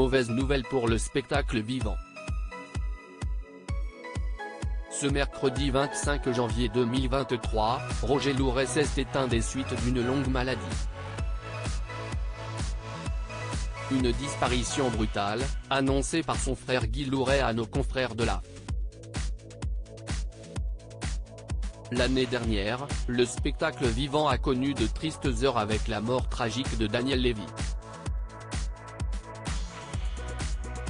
mauvaise nouvelle pour le spectacle vivant. Ce mercredi 25 janvier 2023, Roger Louret s'est éteint des suites d'une longue maladie. Une disparition brutale, annoncée par son frère Guy Louret à nos confrères de l'AF. L'année dernière, le spectacle vivant a connu de tristes heures avec la mort tragique de Daniel Lévy.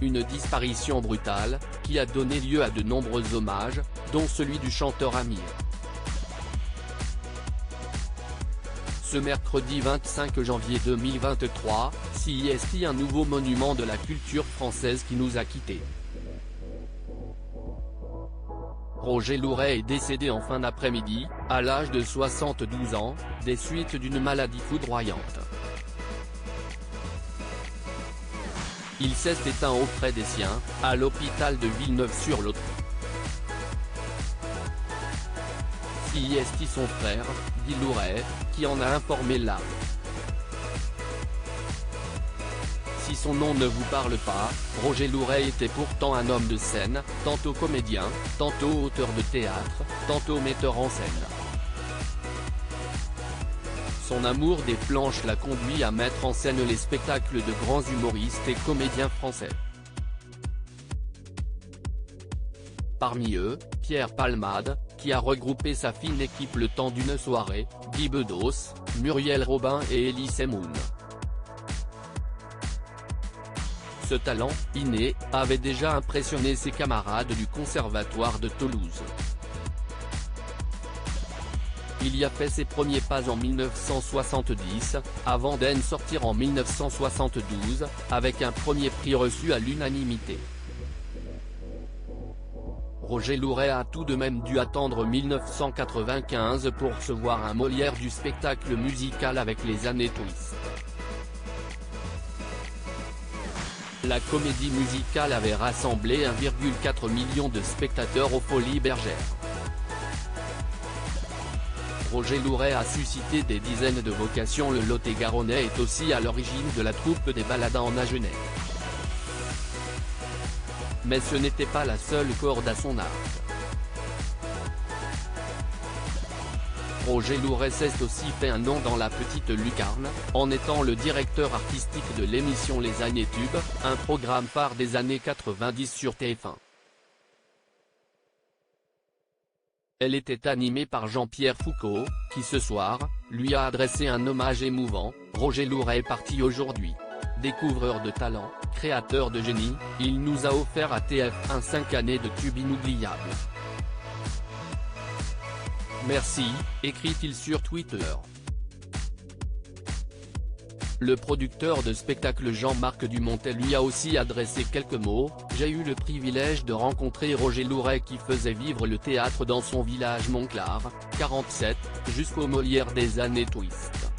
Une disparition brutale, qui a donné lieu à de nombreux hommages, dont celui du chanteur Amir. Ce mercredi 25 janvier 2023, CIST, un nouveau monument de la culture française qui nous a quittés. Roger Louret est décédé en fin d'après-midi, à l'âge de 72 ans, des suites d'une maladie foudroyante. Il s'est éteint auprès des siens, à l'hôpital de Villeneuve-sur-Lot. CIST son frère, Guy Louret, qui en a informé l'AF. Si son nom ne vous parle pas, Roger Louret était pourtant un homme de scène, tantôt comédien, tantôt auteur de théâtre, tantôt metteur en scène. Son amour des planches l'a conduit à mettre en scène les spectacles de grands humoristes et comédiens français. Parmi eux, Pierre Palmade, qui a regroupé sa fine équipe le temps d'une soirée, Guy Bedos, Muriel Robin et Elie Semoun. Ce talent, inné, avait déjà impressionné ses camarades du Conservatoire de Toulouse. Il y a fait ses premiers pas en 1970, avant d'en sortir en 1972, avec un premier prix reçu à l'unanimité. Roger Louret a tout de même dû attendre 1995 pour recevoir un Molière du spectacle musical avec les années Twist. La comédie musicale avait rassemblé 1,4 million de spectateurs aux Folies Bergère. Roger Louret a suscité des dizaines de vocations. Le Lot-et-Garonnais est aussi à l'origine de la troupe des Baladins en Agenais. Mais ce n'était pas la seule corde à son arc. Roger Louret s'est aussi fait un nom dans la petite lucarne, en étant le directeur artistique de l'émission Les Années Tubes, un programme phare des années 90 sur TF1. Elle était animée par Jean-Pierre Foucault, qui ce soir, lui a adressé un hommage émouvant. Roger Louret est parti aujourd'hui. Découvreur de talent, créateur de génie, il nous a offert à TF1 5 années de tubes inoubliables. Merci, écrit-il sur Twitter. Le producteur de spectacle Jean-Marc Dumontet lui a aussi adressé quelques mots. J'ai eu le privilège de rencontrer Roger Louret qui faisait vivre le théâtre dans son village Montclar, 47, jusqu'au Molière des années Twist.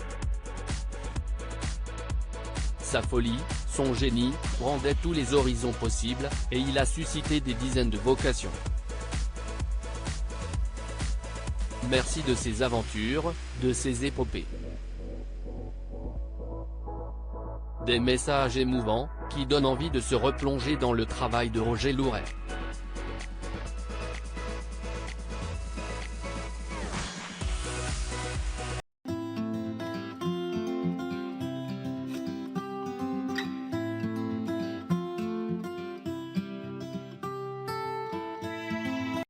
Sa folie, son génie, rendait tous les horizons possibles, et il a suscité des dizaines de vocations. Merci de ses aventures, de ses épopées. Des messages émouvants, qui donnent envie de se replonger dans le travail de Roger Louret.